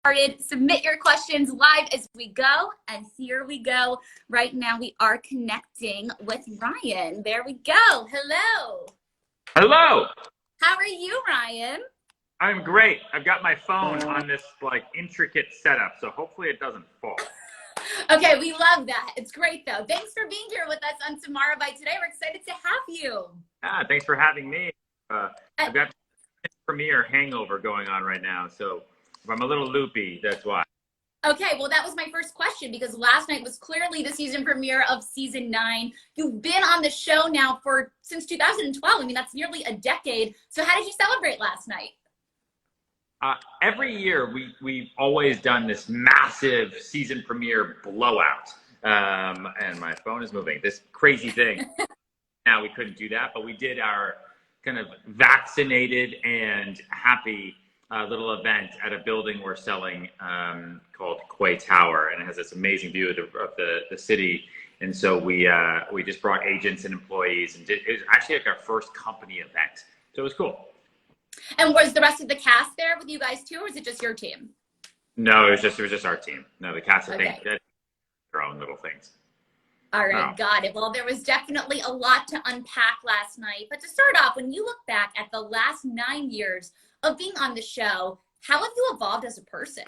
Started. Submit your questions live as we go. And here we go. Right now we are connecting with Ryan. There we go. Hello. Hello. How are you, Ryan? I'm great. I've got my phone on this intricate setup, so hopefully it doesn't fall. Okay, we love that. It's great though. Thanks for being here with us on Tomorrow by Today. We're excited to have you. Thanks for having me. I've got premiere hangover going on right now, so if I'm a little loopy, that's why. Okay, well, that was my first question because last night was clearly the season premiere of season 9. You've been on the show now since 2012. I mean, that's nearly a decade. So how did you celebrate last night? Every year, we've always done this massive season premiere blowout. And my phone is moving. This crazy thing. Now we couldn't do that, but we did our kind of vaccinated and happy little event at a building we're selling called Quay Tower, and it has this amazing view of the city. And so we just brought agents and employees, and it was actually like our first company event. So it was cool. And was the rest of the cast there with you guys too, or was it just your team? No, it was just our team. No, the cast, I think, did their own little things. All right, got it. Well, there was definitely a lot to unpack last night. But to start off, when you look back at the last 9 years of being on the show, how have you evolved as a person?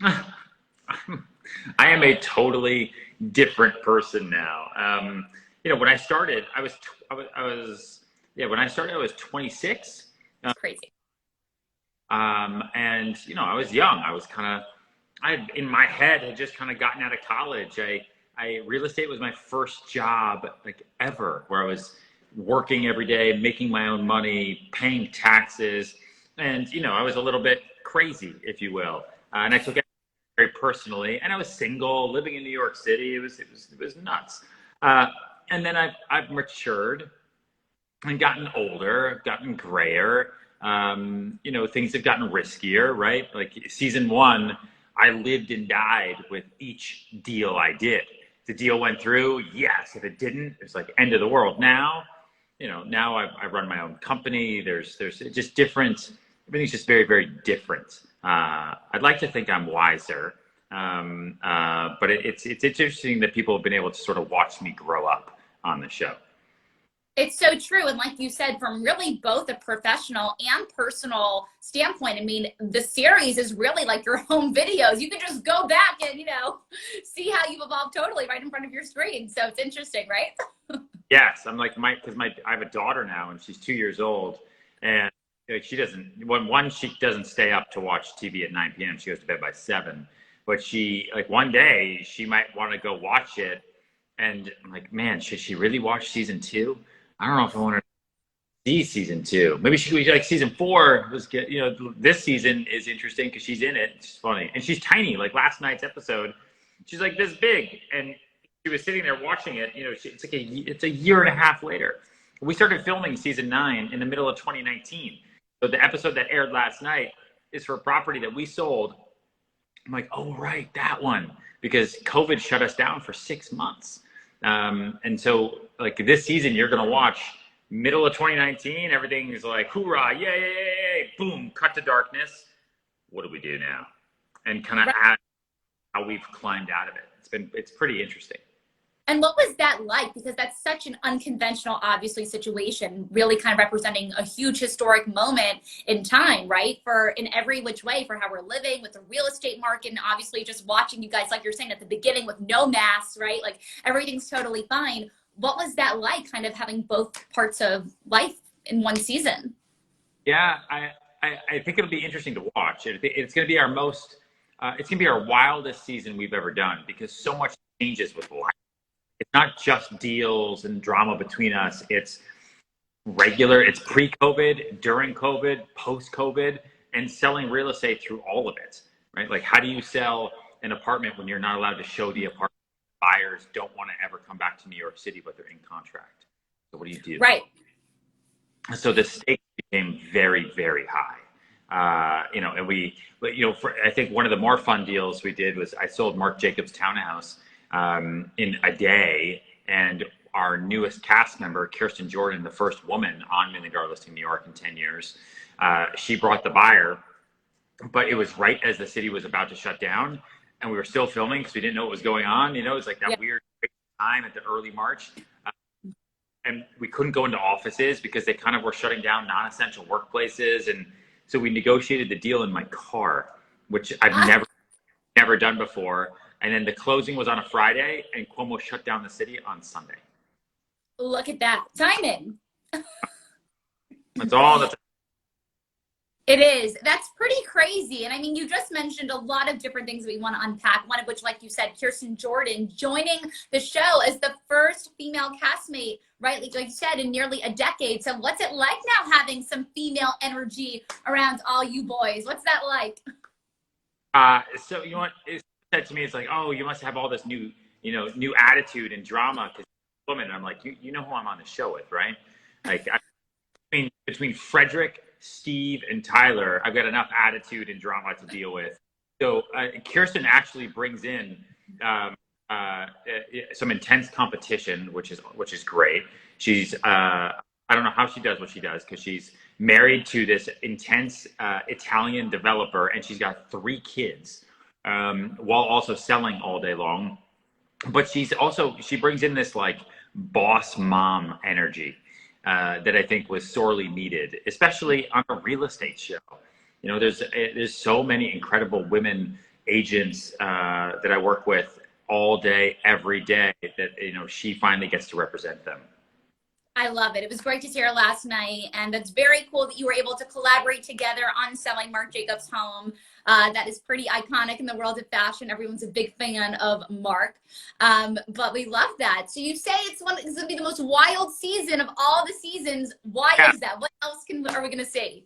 I am a totally different person now. When I started, I was 26. That's crazy. And I was young. I was in my head had just kind of gotten out of college. Real estate was my first job ever, where I was working every day, making my own money, paying taxes. And, I was a little bit crazy, if you will. And I took it very personally, and I was single, living in New York City. It was nuts. And then I've matured and gotten older, gotten grayer. Things have gotten riskier, right? Like season 1, I lived and died with each deal I did. The deal went through, yes. If it didn't, it's like end of the world. Now, now I run my own company. There's just different. Everything's just very, very different. I'd like to think I'm wiser, but it's interesting that people have been able to sort of watch me grow up on the show. It's so true. And like you said, from really both a professional and personal standpoint, I mean, the series is really like your home videos. You can just go back and, see how you've evolved totally right in front of your screen. So it's interesting, right? Yes. I'm like, I have a daughter now and she's 2 years old, and she doesn't stay up to watch TV at 9 p.m. She goes to bed by 7, but one day she might want to go watch it. And I'm like, man, should she really watch season 2? I don't know if I want to see season 2. Maybe she could season 4 was good. This season is interesting because she's in it. It's funny. And she's tiny. Like last night's episode, she's like this big. And she was sitting there watching it. It's a year and a half later. We started filming season 9 in the middle of 2019. So the episode that aired last night is for a property that we sold. I'm like, oh, right, that one. Because COVID shut us down for 6 months. And so this season, you're going to watch middle of 2019. Everything is like, hoorah, yay, boom, cut to darkness. What do we do now? And kind of add how we've climbed out of it. It's pretty interesting. And what was that like? Because that's such an unconventional, obviously, situation, really kind of representing a huge historic moment in time, right? In every which way, for how we're living with the real estate market, and obviously just watching you guys, like you're saying at the beginning, with no masks, right? Like everything's totally fine. What was that like, kind of having both parts of life in one season? Yeah, I think it'll be interesting to watch. It's going to be it's going to be our wildest season we've ever done, because so much changes with life. It's not just deals and drama between us. It's it's pre-COVID, during COVID, post-COVID, and selling real estate through all of it, right? Like, how do you sell an apartment when you're not allowed to show the apartment? Buyers don't want to ever come back to New York City, but they're in contract. So what do you do? Right. So the stakes became very, very high. And I think one of the more fun deals we did was I sold Mark Jacobs' townhouse in a day, and our newest cast member, Kirsten Jordan, the first woman on Million Dollar Listing New York in 10 years, she brought the buyer but it was right as the city was about to shut down, and we were still filming because we didn't know what was going on. You know, it's like Yeah. that weird time at the early March. And we couldn't go into offices because they kind of were shutting down non-essential workplaces. And so we negotiated the deal in my car, which I've never done before. And then the closing was on a Friday, and Cuomo shut down the city on Sunday. Look at that timing. That's all. It is. That's pretty crazy. And I mean, you just mentioned a lot of different things we want to unpack. One of which, like you said, Kirsten Jordan joining the show as the first female castmate, right? Like you said, in nearly a decade. So what's it like now having some female energy around all you boys? What's that like? So you know what it said to me? It's like, oh, you must have all this new attitude and drama because you're a woman. And I'm like, you know who I'm on the show with, right? Like, between Frederick, Steve, and Tyler, I've got enough attitude and drama to deal with. So Kirsten actually brings in some intense competition, which is great. She's I don't know how she does what she does because she's married to this intense Italian developer, and she's got 3 kids while also selling all day long. But she brings in this like boss mom energy that I think was sorely needed, especially on a real estate show. You know, there's so many incredible women agents that I work with all day, every day, that, you know, she finally gets to represent them. I love it. It was great to see her last night. And that's very cool that you were able to collaborate together on selling Marc Jacobs' home. That is pretty iconic in the world of fashion. Everyone's a big fan of Marc. But we love that. So you say it's going to be the most wild season of all the seasons. Why is that? What else are we going to see?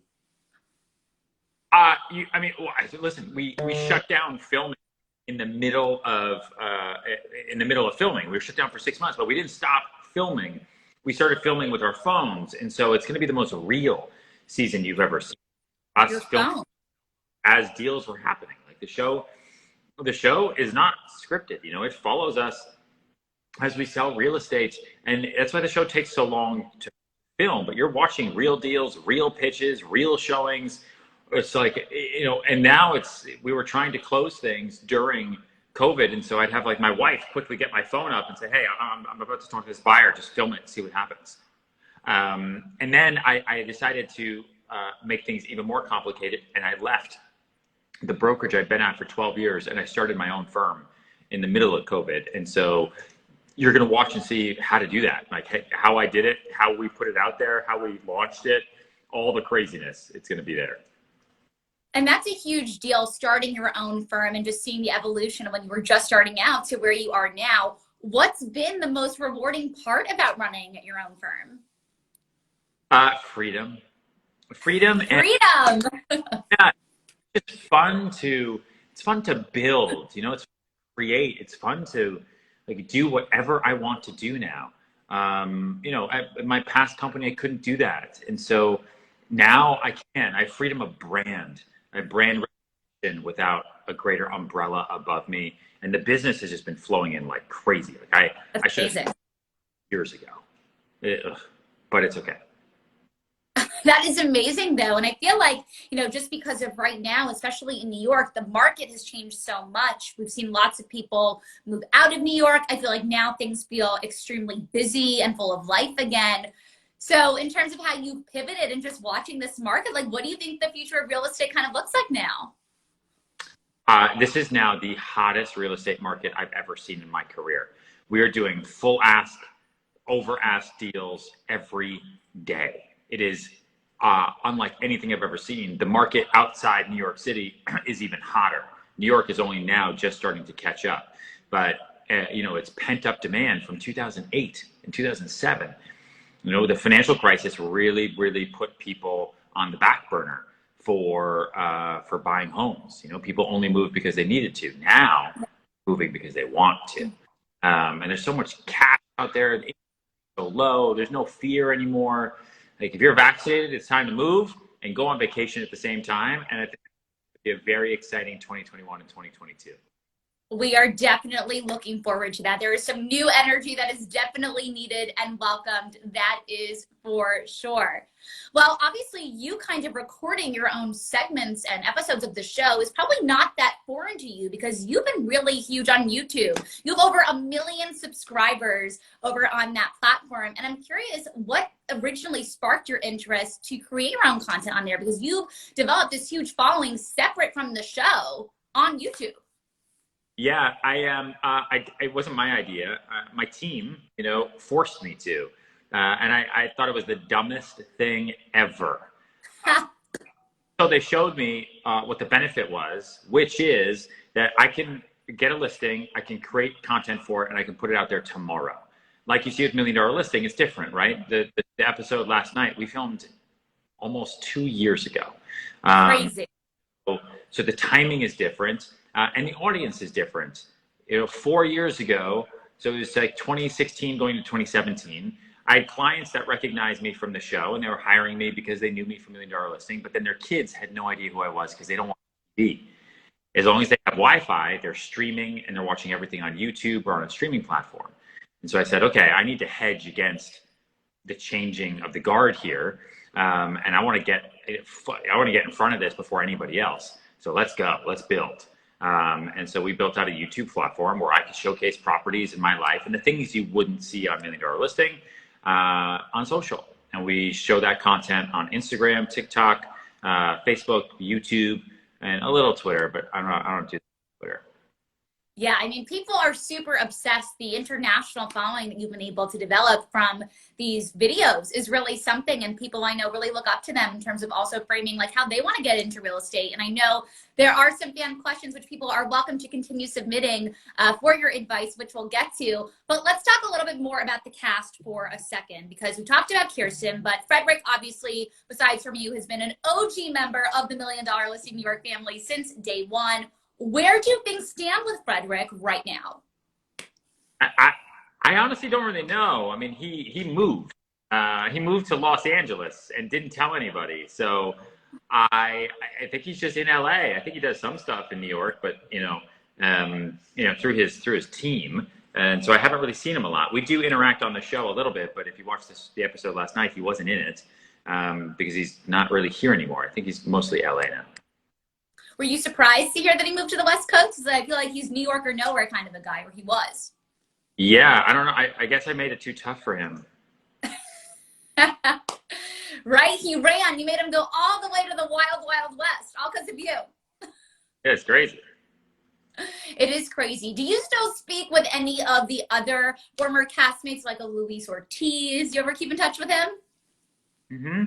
Listen, we shut down filming in the middle of filming. We were shut down for 6 months, but we didn't stop filming. We started filming with our phones, and so it's going to be the most real season you've ever seen. Us filming as deals were happening. Like the show is not scripted. You know, it follows us as we sell real estate, and that's why the show takes so long to film. But you're watching real deals, real pitches, real showings. It's like, you know, and now we were trying to close things during COVID, and so I'd have like my wife quickly get my phone up and say, hey, I'm about to talk to this buyer, just film it and see what happens. And then I decided to make things even more complicated, and I left the brokerage I'd been at for 12 years, and I started my own firm in the middle of COVID. And so you're going to watch and see how to do that, like how I did it, how we put it out there, how we launched it, all the craziness. It's going to be there. And that's a huge deal, starting your own firm and just seeing the evolution of when you were just starting out to where you are now. What's been the most rewarding part about running your own firm? Freedom. And yeah, it's fun to build. You know, it's fun to create. It's fun to like do whatever I want to do now. You know, in my past company, I couldn't do that, and so now I can. I have freedom of brand. I brand recognition without a greater umbrella above me, and the business has just been flowing in like crazy. Like I should have years ago, but it's okay. That is amazing though. And I feel like, you know, just because of right now, especially in New York, the market has changed so much. We've seen lots of people move out of New York. I feel like now things feel extremely busy and full of life again. So in terms of how you've pivoted and just watching this market, like what do you think the future of real estate kind of looks like now? This is now the hottest real estate market I've ever seen in my career. We are doing full ask, over ask deals every day. It is unlike anything I've ever seen. The market outside New York City is even hotter. New York is only now just starting to catch up. But, you know, it's pent up demand from 2008 and 2007. You know, the financial crisis really, really put people on the back burner for buying homes. You know, people only moved because they needed to. Now, moving because they want to. And there's so much cash out there. It's so low. There's no fear anymore. Like if you're vaccinated, it's time to move and go on vacation at the same time. And I think it'll be a very exciting 2021 and 2022. We are definitely looking forward to that. There is some new energy that is definitely needed and welcomed. That is for sure. Well, obviously, you kind of recording your own segments and episodes of the show is probably not that foreign to you because you've been really huge on YouTube. You have over 1 million subscribers over on that platform. And I'm curious what originally sparked your interest to create your own content on there, because you've developed this huge following separate from the show on YouTube. Yeah, I am. It wasn't my idea. My team, forced me to, and I thought it was the dumbest thing ever. So they showed me what the benefit was, which is that I can get a listing, I can create content for it, and I can put it out there tomorrow. Like you see with $1 Million Listing, it's different, right? The episode last night we filmed almost 2 years ago. Crazy. So the timing is different. And the audience is different. 4 years ago, so it was like 2016 going to 2017, I had clients that recognized me from the show and they were hiring me because they knew me from $1 Million Listing, but then their kids had no idea who I was because they don't watch TV. As long as they have Wi-Fi, they're streaming and they're watching everything on YouTube or on a streaming platform. And so I said, okay, I need to hedge against the changing of the guard here. And I want to get in front of this before anybody else. So let's go, let's build. And so we built out a YouTube platform where I could showcase properties in my life and the things you wouldn't see on $1 Million Listing on social. And we show that content on Instagram, TikTok, Facebook, YouTube, and a little Twitter, but I don't do Twitter. Yeah, I mean, people are super obsessed. The international following that you've been able to develop from these videos is really something, and people I know really look up to them in terms of also framing like how they want to get into real estate. And I know there are some fan questions which people are welcome to continue submitting for your advice, which we'll get to. But let's talk a little bit more about the cast for a second, because we talked about Kirsten, but Frederick, obviously, besides from you, has been an OG member of the $1 Million Listing New York family since day one. Where do things stand with Frederick right now? I honestly don't really know. I mean, he moved. He moved to Los Angeles and didn't tell anybody. So I think he's just in LA. I think he does some stuff in New York, but through his team. And so I haven't really seen him a lot. We do interact on the show a little bit, but if you watched the episode last night, he wasn't in it because he's not really here anymore. I think he's mostly LA now. Were you surprised to hear that he moved to the West Coast? Because I feel like he's New York or nowhere kind of a guy, or he was. Yeah, I don't know. I guess I made it too tough for him. Right? He ran. You made him go all the way to the wild, wild West, all because of you. Yeah, it's crazy. It is crazy. Do you still speak with any of the other former castmates, like a Luis Ortiz? You ever keep in touch with him? Mm-hmm.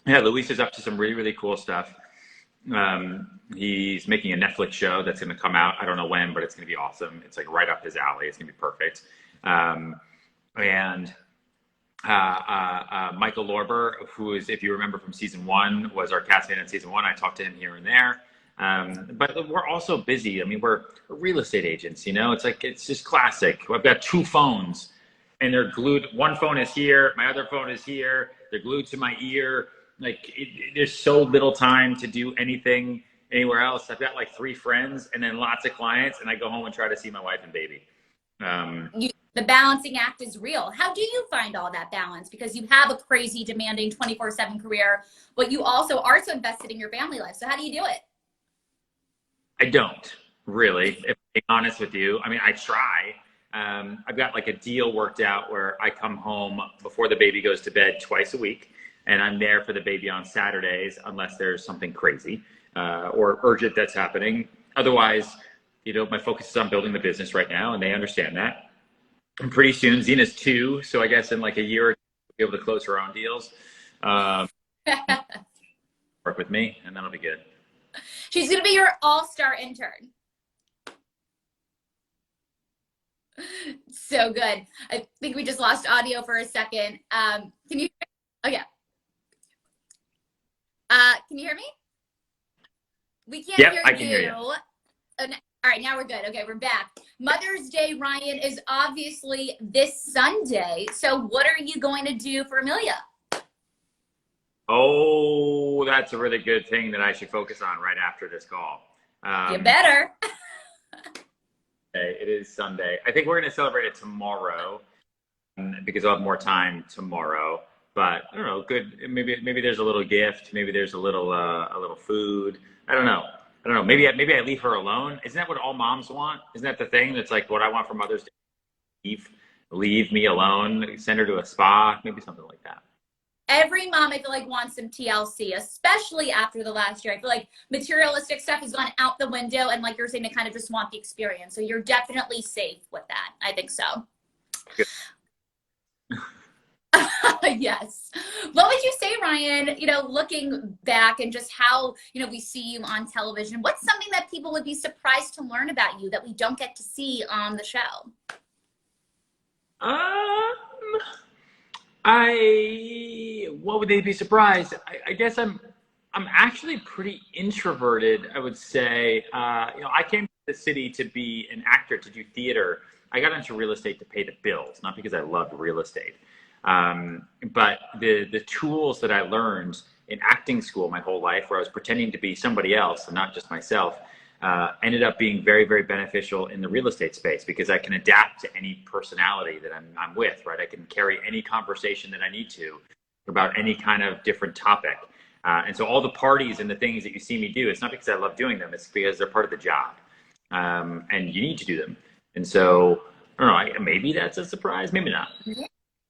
Yeah, Luis is up to some really, really cool stuff. He's making a Netflix show that's going to come out. I don't know when, but it's going to be awesome. It's like right up his alley. It's going to be perfect. Michael Lorber, who is, if you remember from season 1, was our castmate in season 1. I talked to him here and there. But we're also busy. I mean, we're real estate agents, it's just classic. I've got 2 phones and they're glued. One phone is here. My other phone is here. They're glued to my ear. There's so little time to do anything anywhere else. I've got like 3 friends and then lots of clients, and I go home and try to see my wife and baby. The balancing act is real. How do you find all that balance? Because you have a crazy, demanding 24/7 career, but you also are so invested in your family life. So how do you do it? I don't really, if I'm being honest with you. I mean, I try. I've got like a deal worked out where I come home before the baby goes to bed twice a week. And I'm there for the baby on Saturdays, unless there's something crazy or urgent that's happening. Otherwise, my focus is on building the business right now, and they understand that. And pretty soon, Zena's 2, so I guess in like a year, we'll be able to close her own deals. Work with me, and that'll be good. She's going to be your all-star intern. So good. I think we just lost audio for a second. Can you? Oh, yeah. Can you hear me? We can't hear you. I can hear you. Oh, all right, now we're good. Okay, we're back. Mother's Day, Ryan, is obviously this Sunday. So what are you going to do for Emilia? Oh, that's a really good thing that I should focus on right after this call. You better. It is Sunday. I think we're going to celebrate it tomorrow because I'll have more time tomorrow. But I don't know. Good. Maybe there's a little gift. Maybe there's a little food. I don't know. I don't know. Maybe I leave her alone. Isn't that what all moms want? Isn't that the thing? That's like what I want for Mother's Day. Leave me alone. Send her to a spa. Maybe something like that. Every mom, I feel like, wants some TLC, especially after the last year. I feel like materialistic stuff has gone out the window, and like you're saying, they kind of just want the experience. So you're definitely safe with that. I think so. Good. Yes. What would you say, Ryan, looking back and just how, we see you on television, what's something that people would be surprised to learn about you that we don't get to see on the show? What would they be surprised? I guess I'm actually pretty introverted, I would say. I came to the city to be an actor, to do theater. I got into real estate to pay the bills, not because I loved real estate. But the tools that I learned in acting school my whole life, where I was pretending to be somebody else and not just myself, ended up being very, very beneficial in the real estate space because I can adapt to any personality that I'm with, right? I can carry any conversation that I need to about any kind of different topic. And so all the parties and the things that you see me do, it's not because I love doing them, it's because they're part of the job. And you need to do them. And so, I don't know, maybe that's a surprise, maybe not.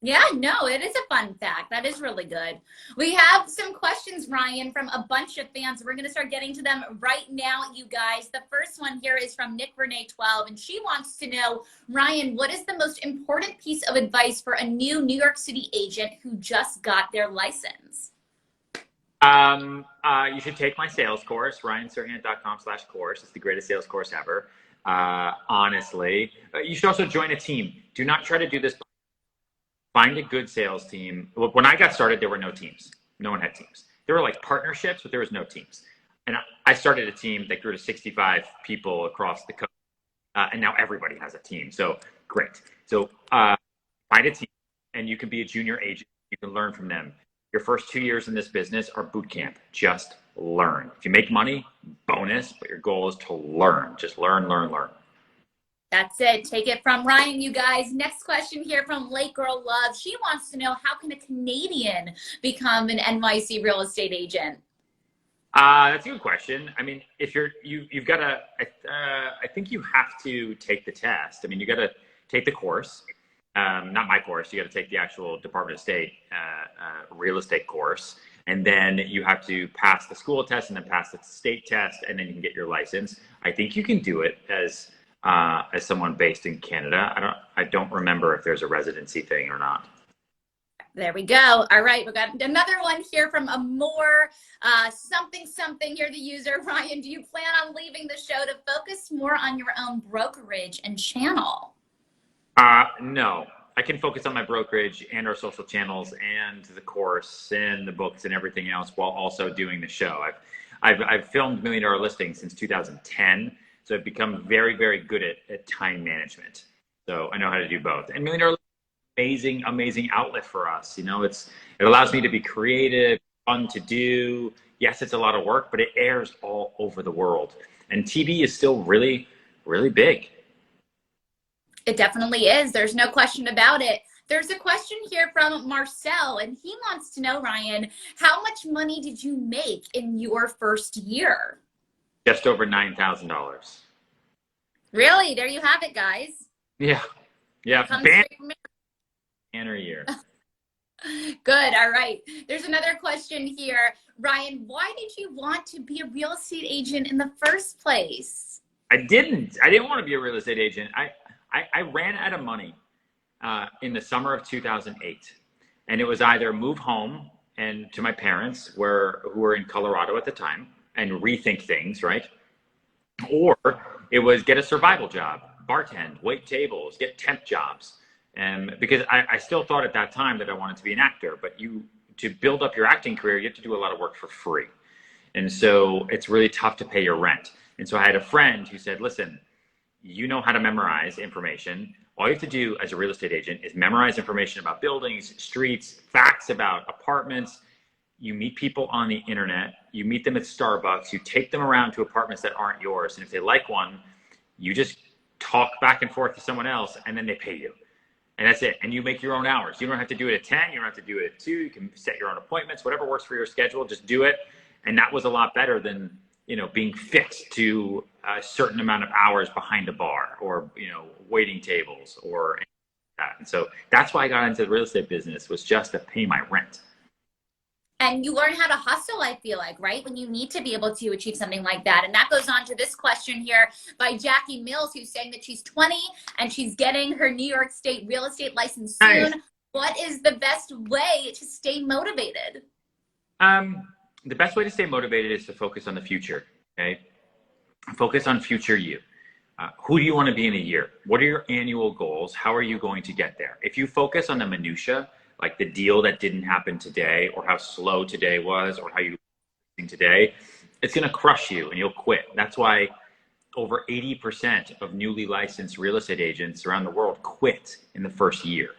Yeah, no, it is a fun fact. That is really good. We have some questions, Ryan, from a bunch of fans. We're going to start getting to them right now, you guys. The first one here is from Nick Renee 12, and she wants to know, Ryan, what is the most important piece of advice for a new New York City agent who just got their license? You should take my sales course, ryanserhant.com/course. It's the greatest sales course ever. Honestly, you should also join a team. Do not try to do this. Find a good sales team. When I got started, there were no teams. No one had teams. There were like partnerships, but there was no teams. And I started a team that grew to 65 people across the coast. And now everybody has a team. So great. So find a team and you can be a junior agent. You can learn from them. Your first 2 years in this business are boot camp. Just learn. If you make money, bonus, but your goal is to learn. Just learn, learn, learn. That's it. Take it from Ryan, you guys. Next question here from Lake Girl Love. She wants to know, how can a Canadian become an NYC real estate agent? That's a good question. I mean, if you've got to, I think you have to take the test. I mean, you got to take the course. Not my course. You got to take the actual Department of State real estate course. And then you have to pass the school test and then pass the state test, and then you can get your license. I think you can do it as someone based in Canada. I don't remember if there's a residency thing or not. There we go. All right, we got another one here from a more something here, the user. Ryan, do you plan on leaving the show to focus more on your own brokerage and channel? No, I can focus on my brokerage and our social channels and the course and the books and everything else while also doing the show. I've filmed $1 Million Listings since 2010. So I've become very, very good at time management. So I know how to do both. And $1 Million Listings, amazing outlet for us. It allows me to be creative, fun to do. Yes, it's a lot of work, but it airs all over the world. And TV is still really, really big. It definitely is. There's no question about it. There's a question here from Marcel, and he wants to know, Ryan, how much money did you make in your first year? Just over $9,000. Really? There you have it, guys. Yeah. Banner year. Good. All right. There's another question here. Ryan, why did you want to be a real estate agent in the first place? I didn't want to be a real estate agent. I ran out of money in the summer of 2008. And it was either move home and to my parents who were in Colorado at the time, and rethink things, right? Or it was get a survival job, bartend, wait tables, get temp jobs. And because I still thought at that time that I wanted to be an actor, but to build up your acting career, you have to do a lot of work for free. And so it's really tough to pay your rent. And so I had a friend who said, listen, you know how to memorize information. All you have to do as a real estate agent is memorize information about buildings, streets, facts about apartments. You meet people on the internet, you meet them at Starbucks, you take them around to apartments that aren't yours. And if they like one, you just talk back and forth to someone else, and then they pay you. And that's it. And you make your own hours. You don't have to do it at 10. You don't have to do it at 2. You can set your own appointments, whatever works for your schedule, just do it. And that was a lot better than, being fixed to a certain amount of hours behind a bar or, waiting tables or anything like that. And so that's why I got into the real estate business, was just to pay my rent. And you learn how to hustle, I feel like, right? When you need to be able to achieve something like that. And that goes on to this question here by Jackie Mills, who's saying that she's 20 and she's getting her New York State real estate license soon. Nice. What is the best way to stay motivated? The best way to stay motivated is to focus on the future, okay? Focus on future you. Who do you want to be in a year? What are your annual goals? How are you going to get there? If you focus on the minutia, like the deal that didn't happen today, or how slow today was, or how you today, it's going to crush you and you'll quit. That's why over 80% of newly licensed real estate agents around the world quit in the first year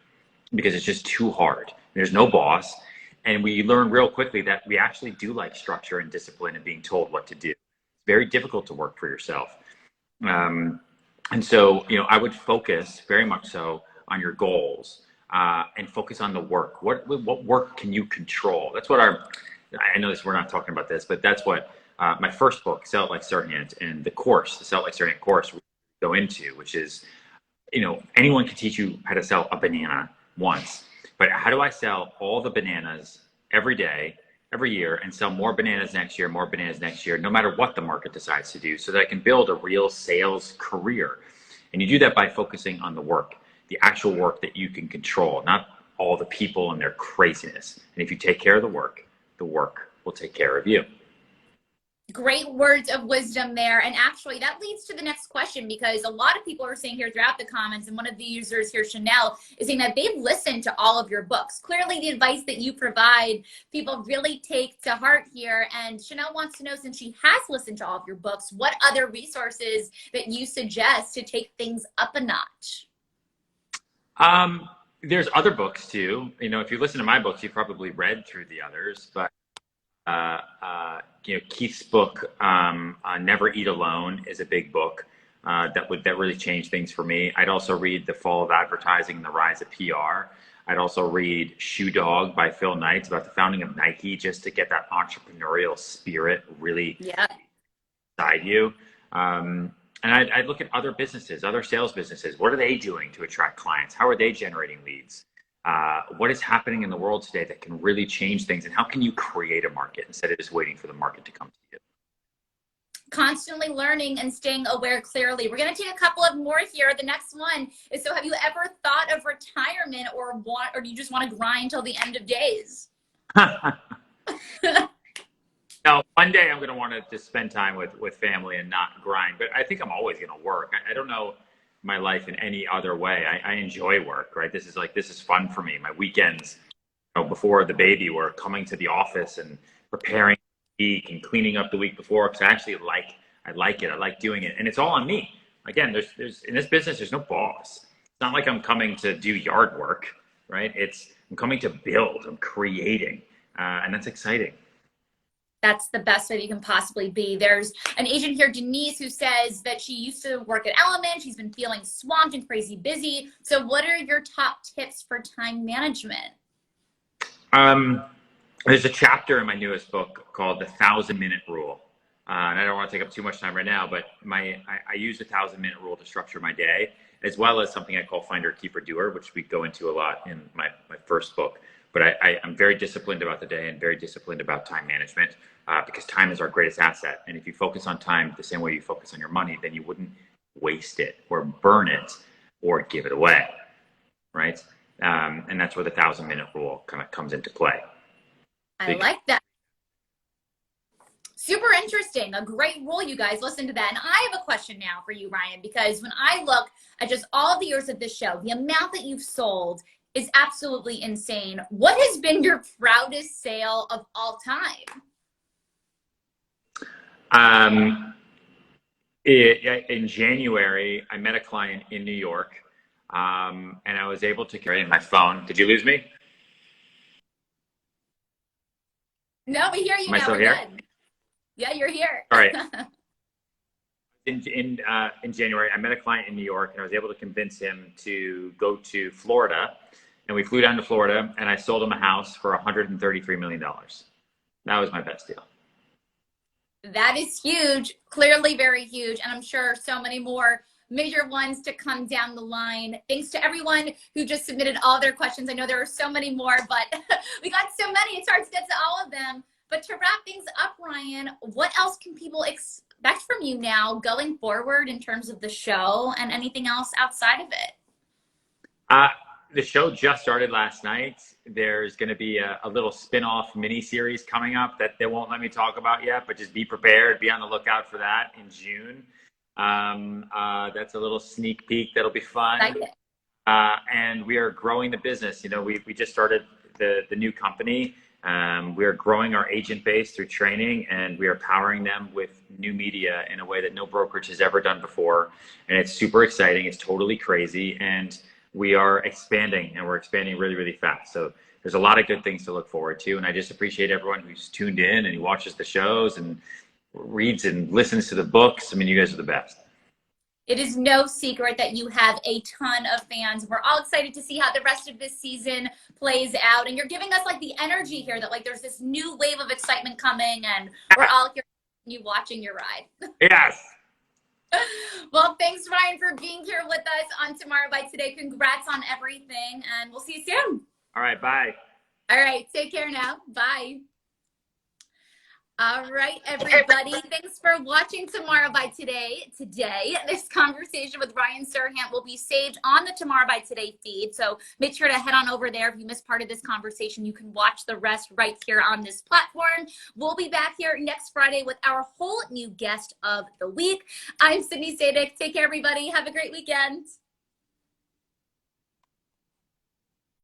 because it's just too hard. There's no boss. And we learn real quickly that we actually do like structure and discipline and being told what to do. It's very difficult to work for yourself. And so, I would focus very much so on your goals. And focus on the work. What work can you control? That's what I know we're not talking about this, but that's what my first book, Sell It Like Serhant, and the course, the Sell It Like Serhant course, we go into, which is, anyone can teach you how to sell a banana once, but how do I sell all the bananas every day, every year, and sell more bananas next year, no matter what the market decides to do, so that I can build a real sales career. And you do that by focusing on the work. The actual work that you can control, not all the people and their craziness. And if you take care of the work will take care of you. Great words of wisdom there. And actually that leads to the next question, because a lot of people are saying here throughout the comments, and one of the users here, Chanel, is saying that they've listened to all of your books. Clearly the advice that you provide, people really take to heart here. And Chanel wants to know, since she has listened to all of your books, what other resources that you suggest to take things up a notch? There's other books too. If you listen to my books, you probably read through the others, but, Keith's book, Never Eat Alone, is a big book, that really changed things for me. I'd also read The Fall of Advertising and the Rise of PR. I'd also read Shoe Dog by Phil Knight. It's about the founding of Nike, just to get that entrepreneurial spirit really inside you. And I'd look at other businesses, other sales businesses. What are they doing to attract clients? How are they generating leads? What is happening in the world today that can really change things? And how can you create a market instead of just waiting for the market to come to you? Constantly learning and staying aware clearly. We're going to take a couple of more here. The next one is, so have you ever thought of retirement, or do you just want to grind till the end of days? Now, one day I'm going to want to just spend time with family and not grind, but I think I'm always going to work. I don't know my life in any other way. I enjoy work, right? This is fun for me. My weekends, before the baby, were coming to the office and preparing the week and cleaning up the week before, because I like it. I like doing it. And it's all on me. Again, there's in this business, there's no boss. It's not like I'm coming to do yard work, right? I'm coming to build, I'm creating, and that's exciting. That's the best way you can possibly be. There's an agent here, Denise, who says that she used to work at Element. She's been feeling swamped and crazy busy. So what are your top tips for time management? There's a chapter in my newest book called The 1,000-Minute Rule. And I don't want to take up too much time right now, but I use the 1,000-minute rule to structure my day, as well as something I call Finder, Keeper, Doer, which we go into a lot in my first book. But I'm very disciplined about the day and very disciplined about time management, because time is our greatest asset. And if you focus on time the same way you focus on your money, then you wouldn't waste it or burn it or give it away, right? And that's where the 1,000-minute rule kind of comes into play. I like that. Super interesting. A great rule, you guys. Listen to that. And I have a question now for you, Ryan, because when I look at just all the years of this show, the amount that you've sold is absolutely insane. What has been your proudest sale of all time? In January, I met a client in New York, and I was able to carry my phone. Did you lose me? No, we hear you now. Am I still We're here? good. Yeah, you're here. All right. in January, I met a client in New York, and I was able to convince him to go to Florida. And we flew down to Florida, and I sold him a house for $133 million. That was my best deal. That is huge, clearly very huge. And I'm sure so many more major ones to come down the line. Thanks to everyone who just submitted all their questions. I know there are so many more, but we got so many, it's hard to get to all of them. But to wrap things up, Ryan, what else can people expect from you now going forward in terms of the show and anything else outside of it? The show just started last night. There's going to be a little spin-off mini-series coming up that they won't let me talk about yet, but just be prepared. Be on the lookout for that in June. That's a little sneak peek that'll be fun. And we are growing the business. You know, we just started the new company. We are growing our agent base through training, and we are powering them with new media in a way that no brokerage has ever done before. And it's super exciting. It's totally crazy. And we are expanding, and we're expanding really, really fast. So there's a lot of good things to look forward to. And I just appreciate everyone who's tuned in and who watches the shows and reads and listens to the books. I mean, you guys are the best. It is no secret that you have a ton of fans. We're all excited to see how the rest of this season plays out. And you're giving us like the energy here that like there's this new wave of excitement coming, and we're all here you watching your ride. Yes. Well, thanks, Ryan, for being here with us on Tomorrow by Today. Congrats on everything, and we'll see you soon. All right, bye. All right, take care now. Bye. All right, everybody. Thanks for watching Tomorrow by Today. Today, this conversation with Ryan Serhant will be saved on the Tomorrow by Today feed. So make sure to head on over there. If you missed part of this conversation, you can watch the rest right here on this platform. We'll be back here next Friday with our whole new guest of the week. I'm Sydney Sadek. Take care, everybody. Have a great weekend.